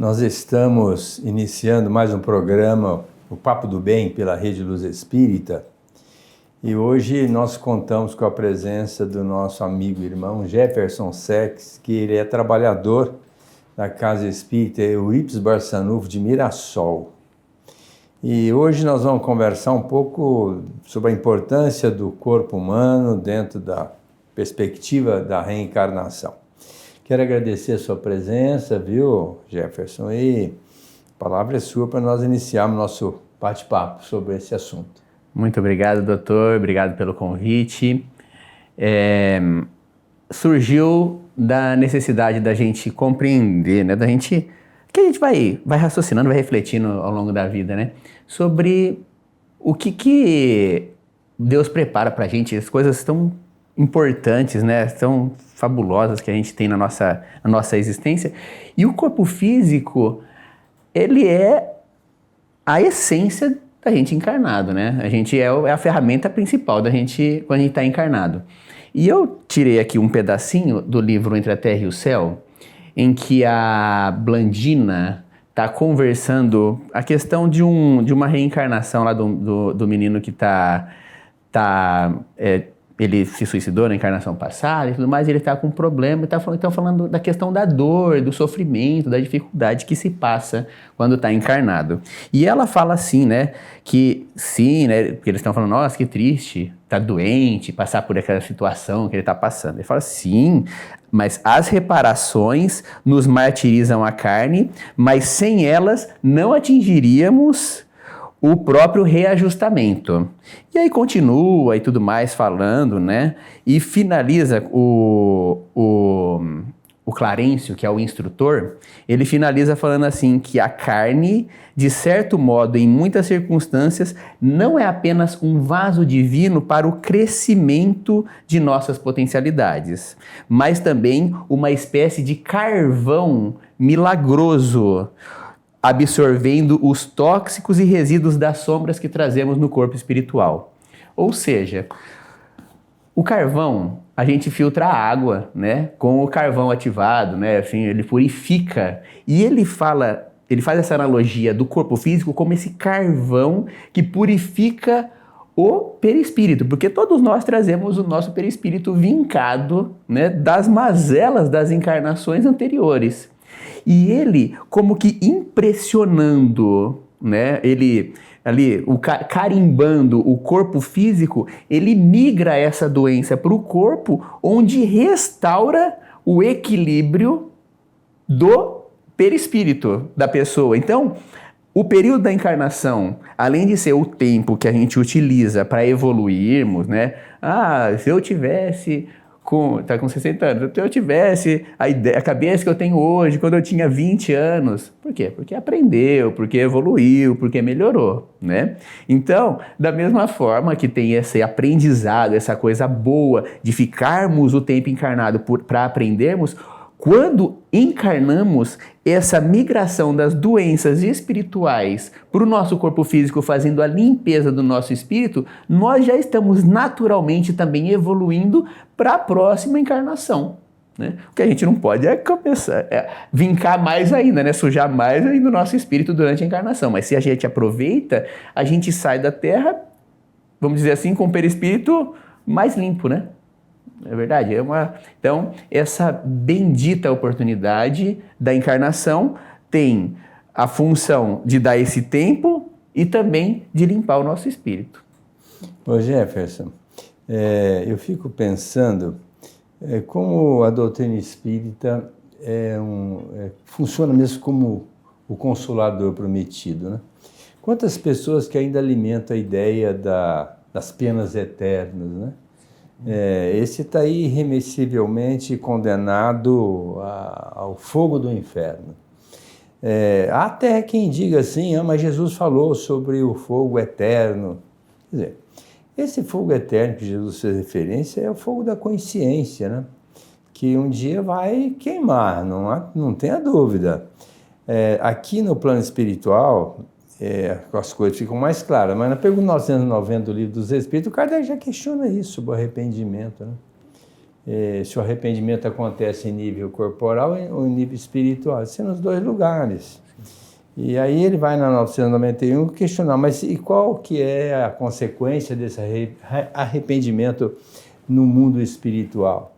Nós estamos iniciando mais um programa, o Papo do Bem, pela Rede Luz Espírita, e hoje nós contamos com a presença do nosso amigo e irmão Jefferson Sex, que ele é trabalhador da Casa Espírita Eurípides Barçanufo de Mirassol. E hoje nós vamos conversar um pouco sobre a importância do corpo humano dentro da perspectiva da reencarnação. Quero agradecer a sua presença, viu, Jefferson? E a palavra é sua para nós iniciarmos nosso bate-papo sobre esse assunto. Muito obrigado, doutor. Obrigado pelo convite. Surgiu da necessidade da gente compreender, né? Que a gente vai raciocinando, vai refletindo ao longo da vida, né? Sobre o que Deus prepara para a gente, as coisas tão importantes, né? Tão fabulosas que a gente tem na nossa existência. E o corpo físico, ele é a essência da gente encarnado, né? A gente é a ferramenta principal da gente quando a gente está encarnado. E eu tirei aqui um pedacinho do livro Entre a Terra e o Céu, em que a Blandina está conversando a questão de uma reencarnação lá do menino que ele se suicidou na encarnação passada e tudo mais, e ele está com um problema, e falando da questão da dor, do sofrimento, da dificuldade que se passa quando está encarnado. E ela fala assim, né, que sim, né, porque eles estão falando, nossa, que triste, tá doente, passar por aquela situação que ele está passando. Ele fala, sim, mas as reparações nos martirizam a carne, mas sem elas não atingiríamos o próprio reajustamento. E aí continua e tudo mais falando, né? E finaliza o Clarencio, que é o instrutor, ele finaliza falando assim, que a carne, de certo modo, em muitas circunstâncias, não é apenas um vaso divino para o crescimento de nossas potencialidades, mas também uma espécie de carvão milagroso, absorvendo os tóxicos e resíduos das sombras que trazemos no corpo espiritual. Ou seja, o carvão, a gente filtra a água, né? Com o carvão ativado, né? Assim, ele purifica. E ele faz essa analogia do corpo físico como esse carvão que purifica o perispírito, porque todos nós trazemos o nosso perispírito vincado, né, das mazelas das encarnações anteriores. E ele, como que impressionando, né, carimbando o corpo físico, ele migra essa doença para o corpo, onde restaura o equilíbrio do perispírito da pessoa. Então, o período da encarnação, além de ser o tempo que a gente utiliza para evoluirmos, né? Se eu tivesse tá com 60 anos, se eu tivesse a cabeça que eu tenho hoje, quando eu tinha 20 anos, por quê? Porque aprendeu, porque evoluiu, porque melhorou, né? Então, da mesma forma que tem esse aprendizado, essa coisa boa de ficarmos o tempo encarnado para aprendermos, quando encarnamos, essa migração das doenças espirituais para o nosso corpo físico, fazendo a limpeza do nosso espírito, nós já estamos naturalmente também evoluindo para a próxima encarnação, né? O que a gente não pode é começar vincar mais ainda, né? Sujar mais ainda o nosso espírito durante a encarnação. Mas se a gente aproveita, a gente sai da Terra, vamos dizer assim, com o perispírito mais limpo, né? É verdade? Então, essa bendita oportunidade da encarnação tem a função de dar esse tempo e também de limpar o nosso espírito. Ô Jefferson, eu fico pensando como a doutrina espírita funciona mesmo como o Consolador prometido, né? Quantas pessoas que ainda alimentam a ideia das penas eternas, né? Esse está irremissivelmente condenado ao fogo do inferno. Há até quem diga assim, mas Jesus falou sobre o fogo eterno. Quer dizer, esse fogo eterno que Jesus fez referência é o fogo da consciência, né? Que um dia vai queimar, não tenha dúvida. Aqui no plano espiritual, as coisas ficam mais claras, mas na pergunta 990 do Livro dos Espíritos, o Kardec já questiona isso, sobre o arrependimento, né? se o arrependimento acontece em nível corporal ou em nível espiritual. Isso é nos dois lugares. E aí ele vai na 991 questionar, mas e qual que é a consequência desse arrependimento no mundo espiritual?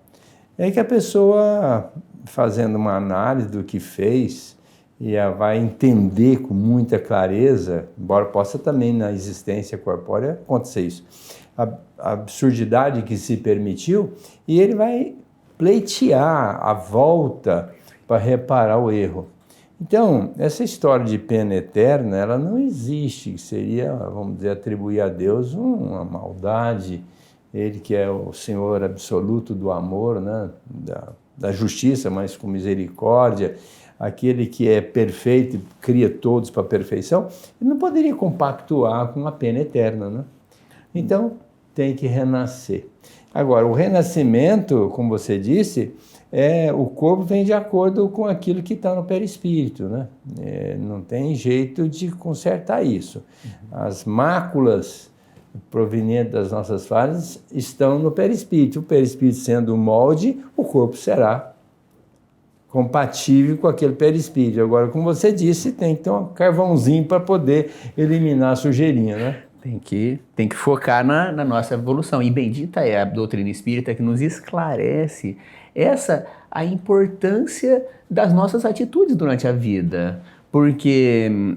É que a pessoa, fazendo uma análise do que fez, e vai entender com muita clareza, embora possa também na existência corpórea acontecer isso, a absurdidade que se permitiu, e ele vai pleitear a volta para reparar o erro. Então, essa história de pena eterna, ela não existe, seria, vamos dizer, atribuir a Deus uma maldade, ele que é o Senhor absoluto do amor, né? da justiça, mas com misericórdia, aquele que é perfeito e cria todos para a perfeição, ele não poderia compactuar com a pena eterna, né? Então, tem que renascer. Agora, o renascimento, como você disse, o corpo vem de acordo com aquilo que está no perispírito, né? Não tem jeito de consertar isso. As máculas provenientes das nossas falhas estão no perispírito. O perispírito sendo o molde, o corpo será compatível com aquele perispírito. Agora, como você disse, tem que ter um carvãozinho para poder eliminar a sujeirinha, né? Tem que focar na nossa evolução. E bendita é a doutrina espírita que nos esclarece a importância das nossas atitudes durante a vida. Porque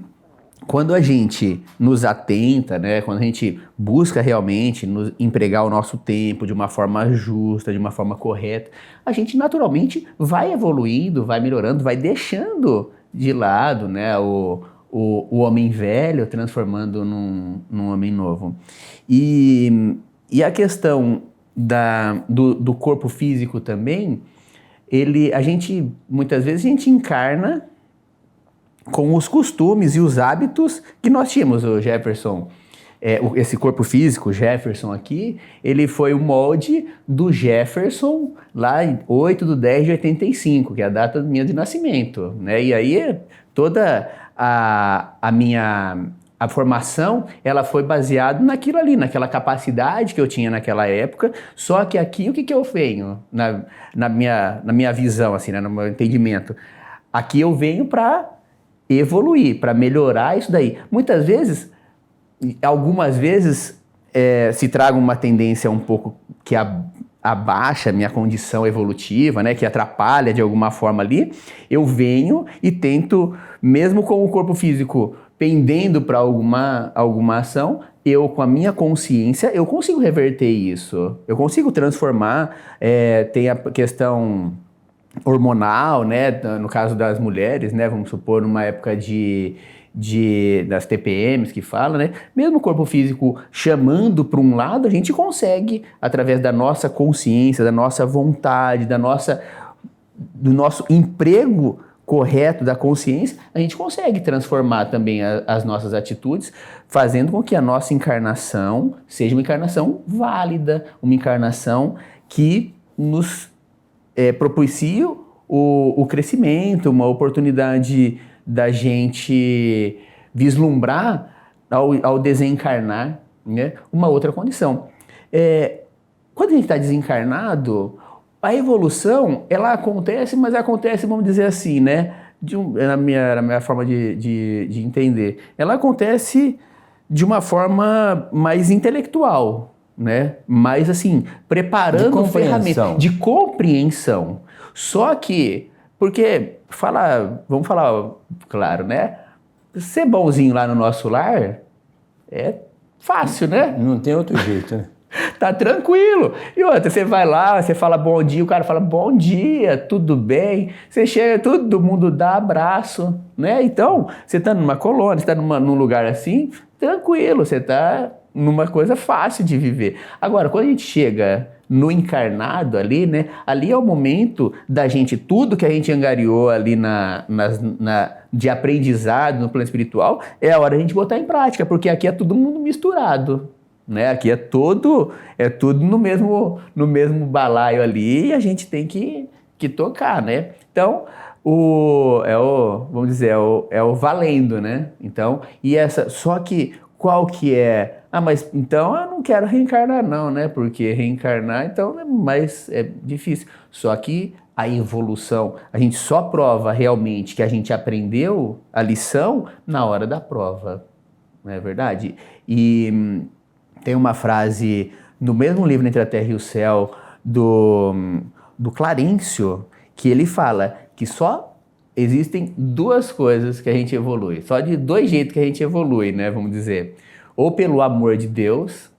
quando a gente nos atenta, né, quando a gente busca realmente empregar o nosso tempo de uma forma justa, de uma forma correta, a gente naturalmente vai evoluindo, vai melhorando, vai deixando de lado, né, o homem velho, transformando num homem novo. E a questão do corpo físico também, muitas vezes a gente encarna com os costumes e os hábitos que nós tínhamos. O Jefferson, esse corpo físico, Jefferson aqui, ele foi o molde do Jefferson lá em 8/10/85, que é a data minha de nascimento, né? E aí toda a minha formação, ela foi baseada naquilo ali, naquela capacidade que eu tinha naquela época, só que aqui o que eu venho, na minha visão, assim, né, no meu entendimento, aqui eu venho para evoluir, para melhorar isso daí. Muitas vezes, algumas vezes, se traga uma tendência um pouco que abaixa a minha condição evolutiva, né, que atrapalha de alguma forma ali, eu venho e tento, mesmo com o corpo físico pendendo para alguma ação, eu, com a minha consciência, eu consigo reverter isso, eu consigo transformar. Tem a questão hormonal, né, no caso das mulheres, né, vamos supor, numa época das TPMs que fala, né, mesmo o corpo físico chamando para um lado, a gente consegue, através da nossa consciência, da nossa vontade, do nosso emprego correto da consciência, a gente consegue transformar também as nossas atitudes, fazendo com que a nossa encarnação seja uma encarnação válida, uma encarnação que nos propicie o crescimento, uma oportunidade da gente vislumbrar ao desencarnar, né, uma outra condição. Quando a gente está desencarnado, a evolução, ela acontece, mas acontece, vamos dizer assim, né, na minha forma de entender, ela acontece de uma forma mais intelectual, né, mais assim, preparando ferramentas de compreensão. Só que, porque vamos falar claro, né, ser bonzinho lá no nosso lar é fácil, né? Não tem outro jeito, né? Tá tranquilo. E outra, você vai lá, você fala bom dia, o cara fala bom dia, tudo bem. Você chega, todo mundo dá abraço, né? Então, você tá numa colônia, você tá num lugar assim, tranquilo, você tá numa coisa fácil de viver. Agora, quando a gente chega no encarnado ali, né? Ali é o momento da gente, tudo que a gente angariou ali de aprendizado no plano espiritual, é a hora da gente botar em prática, porque aqui é todo mundo misturado. Né? Aqui é tudo no mesmo balaio ali, e a gente tem que tocar, né? Então, vamos dizer, é o valendo, né? Então, só que qual que é Ah, mas então eu não quero reencarnar não, né? Porque reencarnar então é difícil. Só que a evolução, a gente só prova realmente que a gente aprendeu a lição na hora da prova, não é verdade? E tem uma frase no mesmo livro Entre a Terra e o Céu do Clarencio, que ele fala que só existem duas coisas que a gente evolui, só de dois jeitos que a gente evolui, né? Vamos dizer. Ou pelo amor de Deus,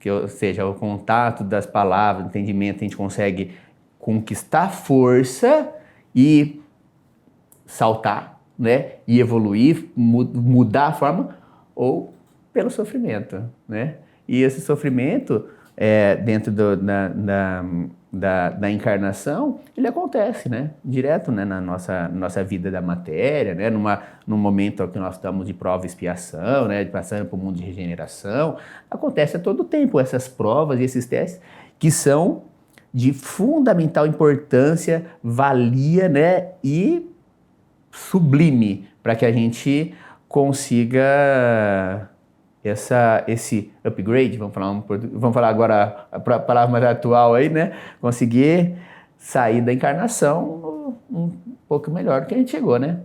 ou seja, o contato das palavras, o entendimento, a gente consegue conquistar força e saltar, né? E evoluir, mudar a forma, ou pelo sofrimento, né? E esse sofrimento, dentro da encarnação, ele acontece, né? Direto, né? Na nossa vida da matéria, né? Num momento que nós estamos de prova e expiação, né? Passando por um mundo de regeneração, acontece a todo tempo essas provas e esses testes que são de fundamental importância, valia, né? E sublime para que a gente consiga esse upgrade, vamos falar agora a palavra mais atual aí, né? Conseguir sair da encarnação um pouco melhor do que a gente chegou, né?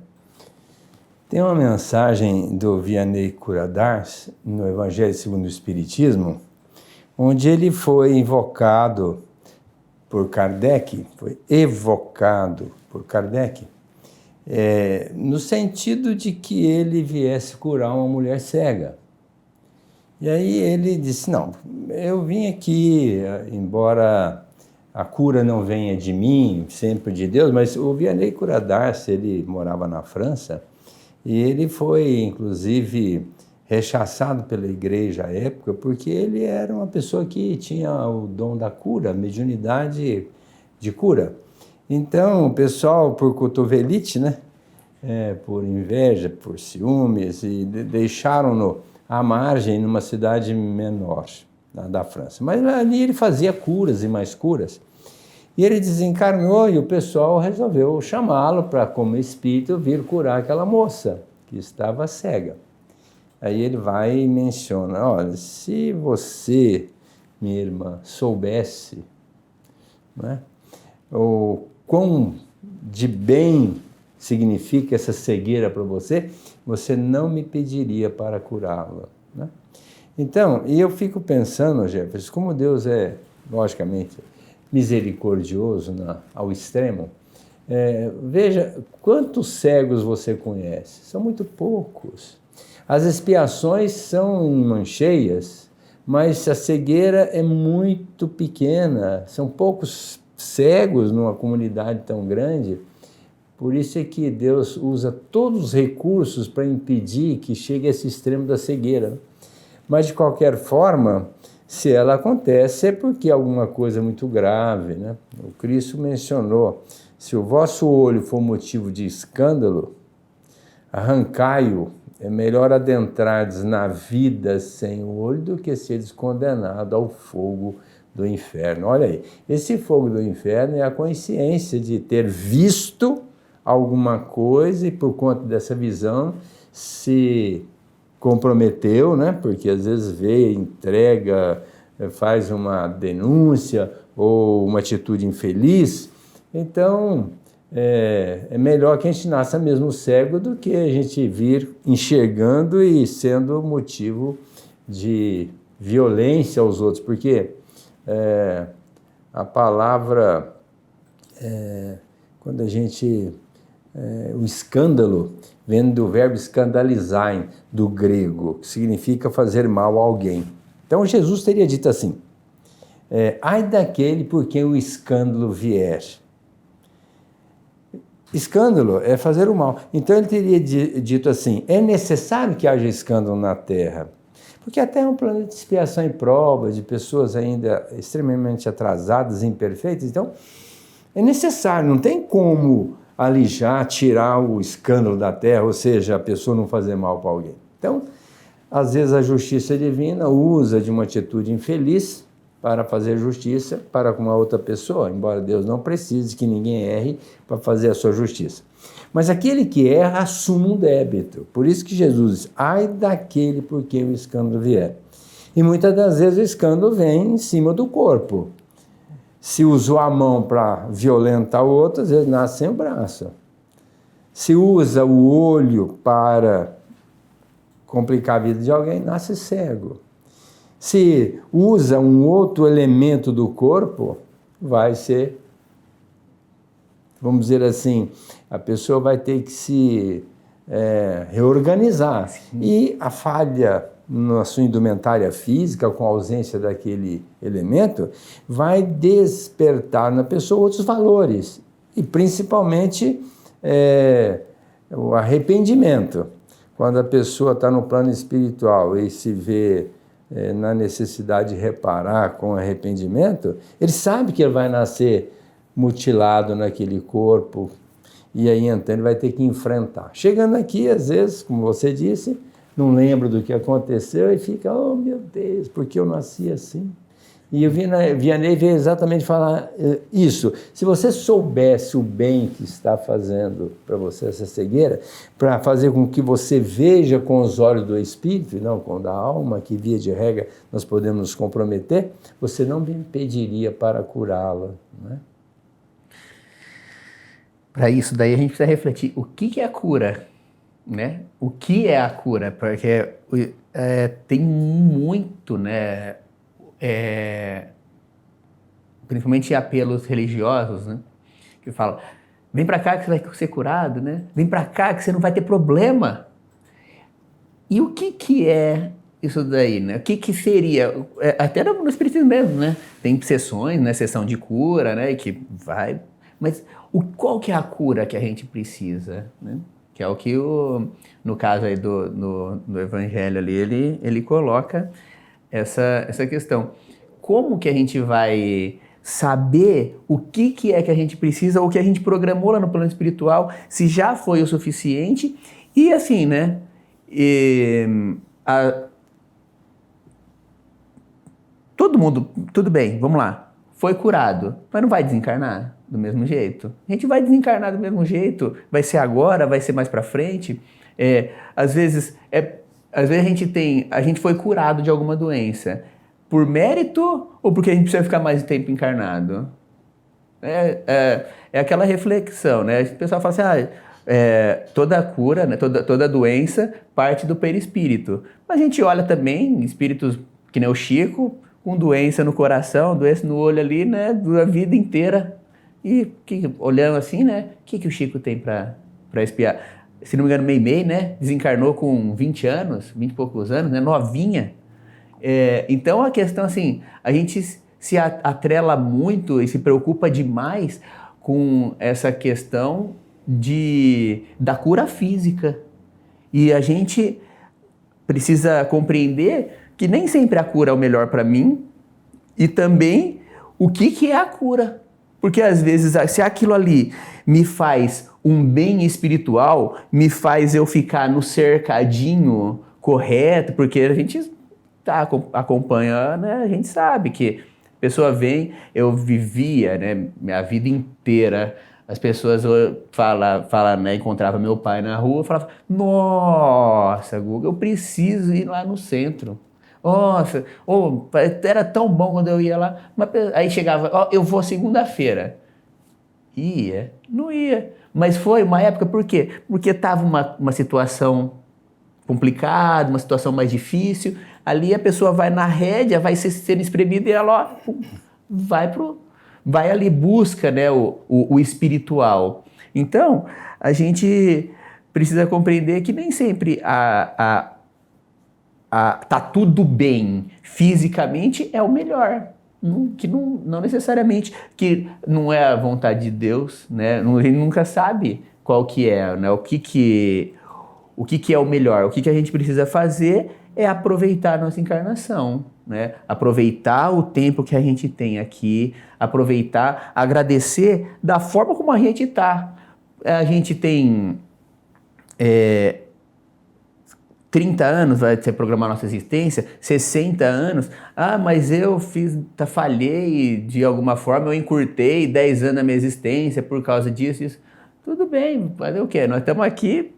Tem uma mensagem do Vianney Curadas no Evangelho segundo o Espiritismo, onde ele foi invocado por Kardec, foi evocado por Kardec, no sentido de que ele viesse curar uma mulher cega. E aí ele disse, não, eu vim aqui, embora a cura não venha de mim, sempre de Deus, mas o Vianney Curadas, ele morava na França, e ele foi, inclusive, rechaçado pela igreja à época, porque ele era uma pessoa que tinha o dom da cura, mediunidade de cura. Então, o pessoal, por cotovelite, né, por inveja, por ciúmes, e deixaram-no à margem numa cidade menor da França. Mas ali ele fazia curas e mais curas. E ele desencarnou e o pessoal resolveu chamá-lo para, como espírito, vir curar aquela moça que estava cega. Aí ele vai e menciona, olha, se você, minha irmã, soubesse, né, o quão de bem significa essa cegueira para você, você não me pediria para curá-la, né? Então, e eu fico pensando, Jefferson, como Deus é, logicamente, misericordioso ao extremo. Veja, quantos cegos você conhece? São muito poucos. As expiações são em mancheias, mas a cegueira é muito pequena. São poucos cegos numa comunidade tão grande. Por isso é que Deus usa todos os recursos para impedir que chegue a esse extremo da cegueira. Mas, de qualquer forma, se ela acontece, é porque alguma coisa muito grave, né? O Cristo mencionou, se o vosso olho for motivo de escândalo, arrancai-o. É melhor adentrardes na vida sem o olho do que seres condenado ao fogo do inferno. Olha aí, esse fogo do inferno é a consciência de ter visto alguma coisa e por conta dessa visão se comprometeu, né? Porque às vezes vê, entrega, faz uma denúncia ou uma atitude infeliz. Então, é melhor que a gente nasça mesmo cego do que a gente vir enxergando e sendo motivo de violência aos outros, porque a palavra, quando a gente... o escândalo vem do verbo escandalizar, do grego, que significa fazer mal a alguém. Então Jesus teria dito assim, ai daquele por quem o escândalo vier. Escândalo é fazer o mal. Então ele teria dito assim, é necessário que haja escândalo na Terra, porque a Terra é um planeta de expiação e prova, de pessoas ainda extremamente atrasadas, imperfeitas, então é necessário, não tem como alijar, tirar o escândalo da Terra, ou seja, a pessoa não fazer mal para alguém. Então, às vezes a justiça divina usa de uma atitude infeliz para fazer justiça para com uma outra pessoa, embora Deus não precise que ninguém erre para fazer a sua justiça. Mas aquele que erra assume um débito. Por isso que Jesus diz, ai daquele por quem o escândalo vier. E muitas das vezes o escândalo vem em cima do corpo. Se usou a mão para violentar o outro, às vezes nasce sem o braço. Se usa o olho para complicar a vida de alguém, nasce cego. Se usa um outro elemento do corpo, vai ser, vamos dizer assim, a pessoa vai ter que se reorganizar. Sim. E a falha na sua indumentária física, com a ausência daquele elemento, vai despertar na pessoa outros valores. E principalmente o arrependimento. Quando a pessoa está no plano espiritual e se vê na necessidade de reparar com arrependimento, ele sabe que ele vai nascer mutilado naquele corpo, e aí então ele vai ter que enfrentar. Chegando aqui, às vezes, como você disse, não lembra do que aconteceu e fica, oh meu Deus, por que eu nasci assim? E o Vianney veio exatamente falar isso. Se você soubesse o bem que está fazendo para você essa cegueira, para fazer com que você veja com os olhos do espírito, e não com o da alma, que via de regra nós podemos nos comprometer, você não me pediria para curá-la, né? Para isso daí a gente precisa refletir o que é a cura, né? O que é a cura? Porque tem muito, né? Principalmente apelos religiosos, né? Que falam, vem para cá que você vai ser curado, né? Vem para cá que você não vai ter problema. E o que é isso daí, né? O que seria, até no espiritismo mesmo, né? Tem sessões, né? Sessão de cura, né? Que vai, mas qual que é a cura que a gente precisa, né? Que é o que no caso aí do Evangelho ali, ele coloca essa questão. Como que a gente vai saber o que é que a gente precisa, ou o que a gente programou lá no plano espiritual, se já foi o suficiente? E assim, né? Todo mundo, tudo bem, vamos lá, foi curado, mas não vai desencarnar do mesmo jeito? A gente vai desencarnar do mesmo jeito, vai ser agora, vai ser mais pra frente. Às vezes a gente foi curado de alguma doença por mérito ou porque a gente precisa ficar mais tempo encarnado? É aquela reflexão, né? O pessoal fala assim, toda cura, né? toda doença parte do perispírito. Mas a gente olha também espíritos que nem o Chico, com doença no coração, doença no olho ali, né? Da vida inteira. E olhando assim, né? O que o Chico tem para expiar? Se não me engano, Meimei, né? Desencarnou com 20 anos, 20 e poucos anos, né? Novinha. Então a questão assim, a gente se atrela muito e se preocupa demais com essa questão da cura física. E a gente precisa compreender que nem sempre a cura é o melhor para mim, e também o que é a cura. Porque às vezes, se aquilo ali me faz um bem espiritual, me faz eu ficar no cercadinho correto, porque a gente acompanha, né? A gente sabe que a pessoa vem, eu vivia, né, minha vida inteira, as pessoas falam, né, encontrava meu pai na rua, falava, nossa, Guga, eu preciso ir lá no centro. Nossa, era tão bom quando eu ia lá. Aí chegava, eu vou segunda-feira. Ia? Não ia. Mas foi uma época, por quê? Porque estava uma situação complicada, uma situação mais difícil. Ali a pessoa vai na rédea, vai sendo espremida e ela vai ali, busca, né, o espiritual. Então, a gente precisa compreender que nem sempre tá tudo bem fisicamente é o melhor. Que não necessariamente, que não é a vontade de Deus, né? A gente nunca sabe qual que é, né? O que é o melhor. O que a gente precisa fazer é aproveitar a nossa encarnação, né? Aproveitar o tempo que a gente tem aqui, aproveitar, agradecer da forma como a gente está. A gente tem 30 anos, vai ser programar nossa existência, 60 anos, mas eu falhei de alguma forma, eu encurtei 10 anos da minha existência por causa disso, isso. Tudo bem, fazer o quê? Nós estamos aqui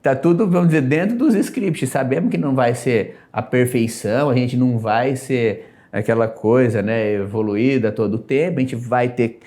Tá tudo, vamos dizer, dentro dos scripts. Sabemos que não vai ser a perfeição, a gente não vai ser aquela coisa, né, evoluída todo o tempo, a gente vai ter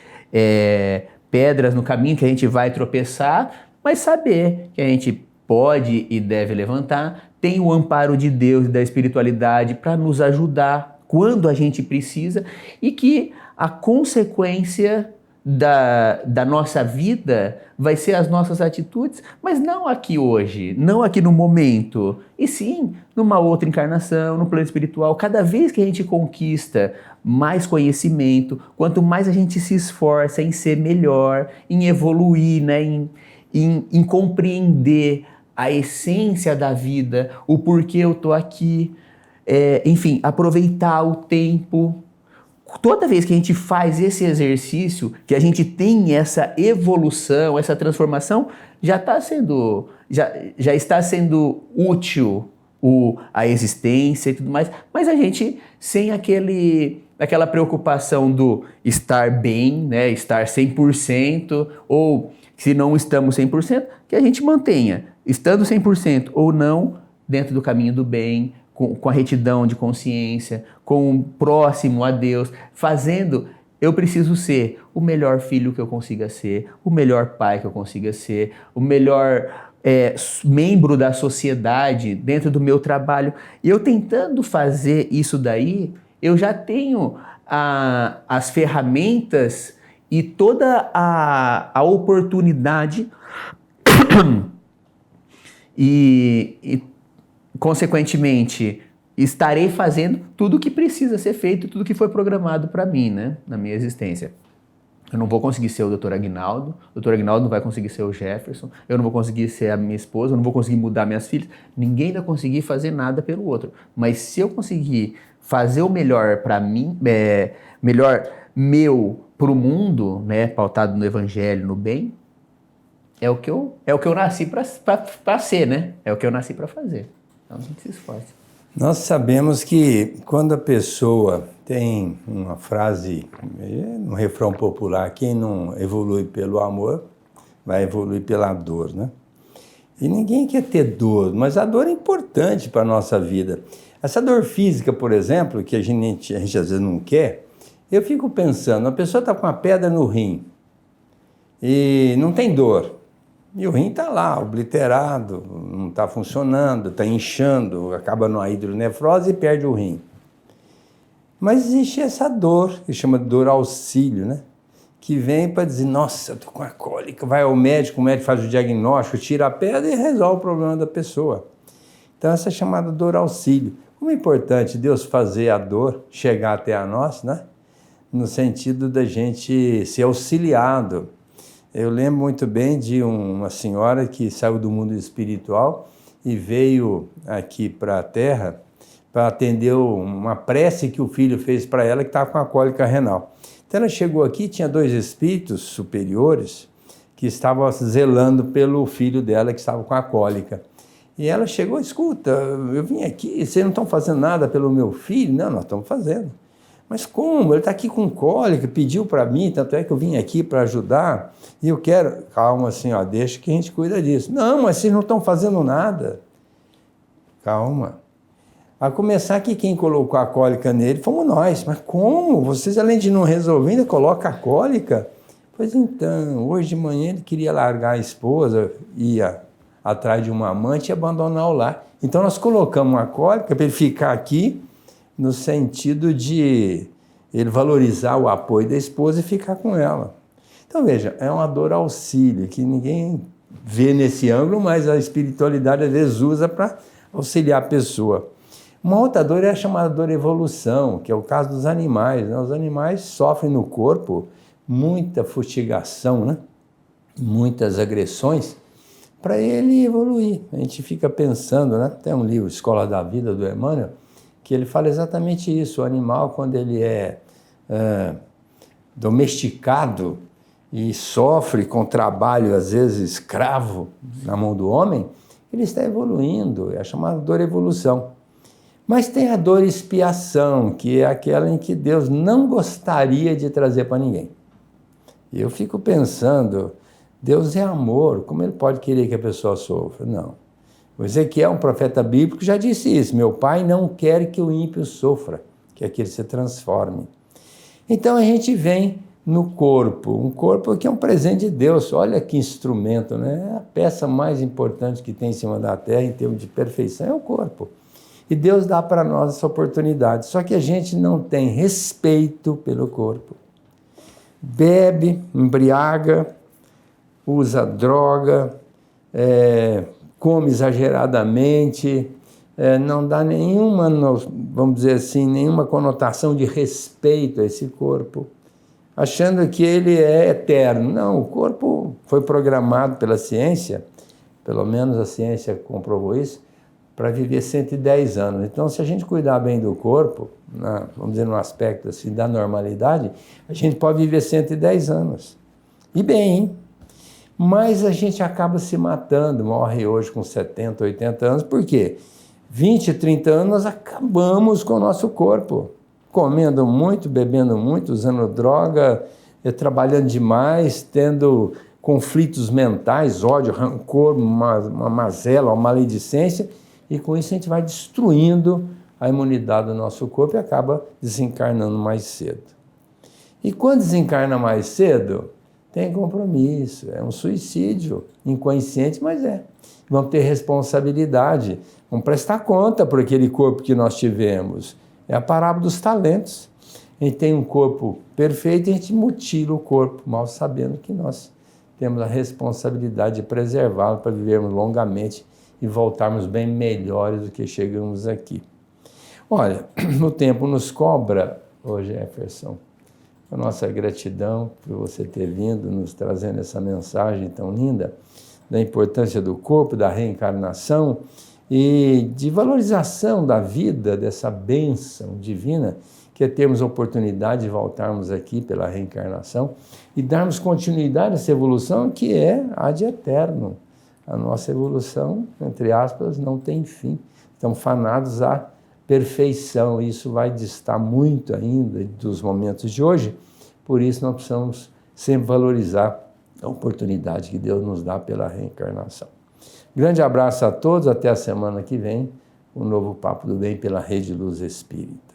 pedras no caminho que a gente vai tropeçar, mas saber que a gente pode e deve levantar, tem o amparo de Deus e da espiritualidade para nos ajudar quando a gente precisa, e que a consequência da nossa vida vai ser as nossas atitudes, mas não aqui hoje, não aqui no momento, e sim numa outra encarnação, no plano espiritual. Cada vez que a gente conquista mais conhecimento, quanto mais a gente se esforça em ser melhor, em evoluir, né, em compreender a essência da vida, o porquê eu tô aqui, enfim, aproveitar o tempo. Toda vez que a gente faz esse exercício, que a gente tem essa evolução, essa transformação, já está sendo útil a existência e tudo mais, mas a gente sem aquela preocupação do estar bem, né, estar 100%, ou se não estamos 100%, que a gente mantenha, estando 100% ou não, dentro do caminho do bem, com a retidão de consciência, com o próximo a Deus, eu preciso ser o melhor filho que eu consiga ser, o melhor pai que eu consiga ser, o melhor membro da sociedade dentro do meu trabalho. E eu tentando fazer isso daí, eu já tenho as ferramentas e toda a oportunidade e consequentemente, estarei fazendo tudo o que precisa ser feito, tudo que foi programado para mim, né, na minha existência. Eu não vou conseguir ser o Dr. Aguinaldo, o Dr. Aguinaldo não vai conseguir ser o Jefferson, eu não vou conseguir ser a minha esposa, eu não vou conseguir mudar minhas filhas, ninguém vai conseguir fazer nada pelo outro. Mas se eu conseguir fazer o melhor para mim, melhor meu para o mundo, né, pautado no evangelho, no bem, é o que eu nasci para ser, né? É o que eu nasci para fazer. Então a gente se esforça. Nós sabemos que quando a pessoa tem uma frase, um refrão popular, quem não evolui pelo amor, vai evoluir pela dor, né? E ninguém quer ter dor, mas a dor é importante para a nossa vida. Essa dor física, por exemplo, que a gente às vezes não quer, eu fico pensando, a pessoa está com uma pedra no rim e não tem dor. E o rim está lá, obliterado, não está funcionando, está inchando, acaba numa hidronefrose e perde o rim. Mas existe essa dor, que chama de dor auxílio, né? Que vem para dizer, nossa, eu estou com a cólica, vai ao médico, o médico faz o diagnóstico, tira a pedra e resolve o problema da pessoa. Então essa é chamada dor auxílio. Como é importante Deus fazer a dor chegar até a nós, né? No sentido da gente ser auxiliado. Eu lembro muito bem de uma senhora que saiu do mundo espiritual e veio aqui para a Terra para atender uma prece que o filho fez para ela que estava com a cólica renal. Então ela chegou aqui, tinha 2 espíritos superiores que estavam zelando pelo filho dela que estava com a cólica. E ela chegou, escuta, eu vim aqui, vocês não estão fazendo nada pelo meu filho? Não, nós estamos fazendo. Mas como? Ele está aqui com cólica, pediu para mim, tanto é que eu vim aqui para ajudar, e eu quero... Calma, assim, ó, deixa que a gente cuida disso. Não, mas vocês não estão fazendo nada. Calma. A começar que quem colocou a cólica nele fomos nós. Mas como? Vocês, além de não resolver, ainda colocam a cólica? Pois então, hoje de manhã ele queria largar a esposa, ia atrás de uma amante e abandonar o lar. Então nós colocamos a cólica para ele ficar aqui, no sentido de ele valorizar o apoio da esposa e ficar com ela. Então veja, é uma dor auxílio, que ninguém vê nesse ângulo, mas a espiritualidade às vezes usa para auxiliar a pessoa. Uma outra dor é a chamada dor evolução, que é o caso dos animais, né? Os animais sofrem no corpo muita fustigação, né? Muitas agressões, para ele evoluir. A gente fica pensando, né? Tem um livro, Escola da Vida, do Emmanuel, que ele fala exatamente isso. O animal, quando ele é domesticado e sofre com trabalho, às vezes escravo, na mão do homem, ele está evoluindo, é a chamada dor evolução. Mas tem a dor expiação, que é aquela em que Deus não gostaria de trazer para ninguém. E eu fico pensando, Deus é amor, como ele pode querer que a pessoa sofra? Não. O Ezequiel, um profeta bíblico, já disse isso: meu pai não quer que o ímpio sofra, quer que ele se transforme. Então a gente vem no corpo, um corpo que é um presente de Deus. Olha que instrumento, né? A peça mais importante que tem em cima da terra em termos de perfeição é o corpo. E Deus dá para nós essa oportunidade, só que a gente não tem respeito pelo corpo. Bebe, embriaga, usa droga, come exageradamente, não dá nenhuma, vamos dizer assim, nenhuma conotação de respeito a esse corpo, achando que ele é eterno. Não, o corpo foi programado pela ciência, pelo menos a ciência comprovou isso, para viver 110 anos. Então, se a gente cuidar bem do corpo, vamos dizer, no aspecto assim, da normalidade, a gente pode viver 110 anos. E bem, hein? Mas a gente acaba se matando, morre hoje com 70, 80 anos. Por quê? 20, 30 anos nós acabamos com o nosso corpo. Comendo muito, bebendo muito, usando droga, trabalhando demais, tendo conflitos mentais, ódio, rancor, uma mazela, uma maledicência, e com isso a gente vai destruindo a imunidade do nosso corpo e acaba desencarnando mais cedo. E quando desencarna mais cedo, tem compromisso, é um suicídio inconsciente, mas é. Vamos ter responsabilidade, vamos prestar conta por aquele corpo que nós tivemos. É a parábola dos talentos. A gente tem um corpo perfeito e a gente mutila o corpo, mal sabendo que nós temos a responsabilidade de preservá-lo para vivermos longamente e voltarmos bem melhores do que chegamos aqui. Olha, o tempo nos cobra, Jefferson, a nossa gratidão por você ter vindo, nos trazendo essa mensagem tão linda, da importância do corpo, da reencarnação e de valorização da vida, dessa bênção divina, que é termos a oportunidade de voltarmos aqui pela reencarnação e darmos continuidade a essa evolução que é ad eterno. A nossa evolução, entre aspas, não tem fim. Estamos fanados à perfeição. Isso vai distar muito ainda dos momentos de hoje. Por isso nós precisamos sempre valorizar a oportunidade que Deus nos dá pela reencarnação. Grande abraço a todos. Até a semana que vem. Um novo Papo do Bem pela Rede Luz Espírita.